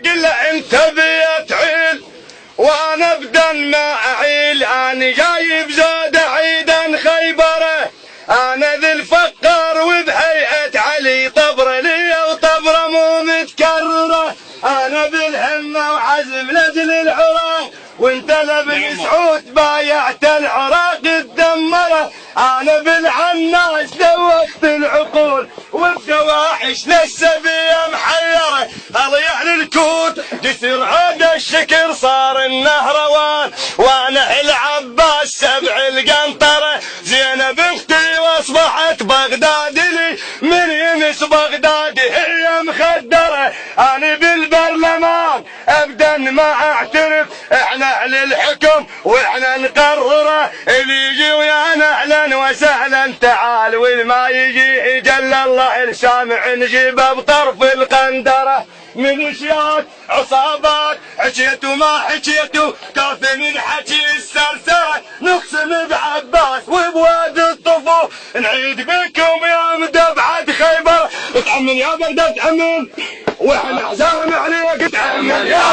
قل له انت بي تعيل وانا بدن ما اعيل، انا جايب زود عيدا خيبره، انا ذي الفقر وبهيئه علي طبره لي وطبره مو متكرره، انا بالهمه وعزم لاجل العراق، وانت لابن سعود بايعت العراق تدمره، انا بالعناس دوقت العقول والدواحش للسبيه محيره، اضيع للكوت جسر عود الشكر صار النهروان، وانا العباس سبع القنطره، زينب اختي واصبحت بغداد لي من يمس بغداد هي مخدره، انا بالبرلمان ابدا ما اعترف، احنا اهل الحكم واحنا نقرره، اللي يجي ويانا اهلا وسهلا تعال، والما يجي جل الله السامع نجيبه بطرف القندره، ميليشيات عصابات حكيت وما حكيت كافي من حكي السرسره، نقسم بعباس وبواد الطفو نعيد بكم يا مدبعه خيبر، اتحمل يا بغداد اتحمل واحنا حزام عليك اتحمل يا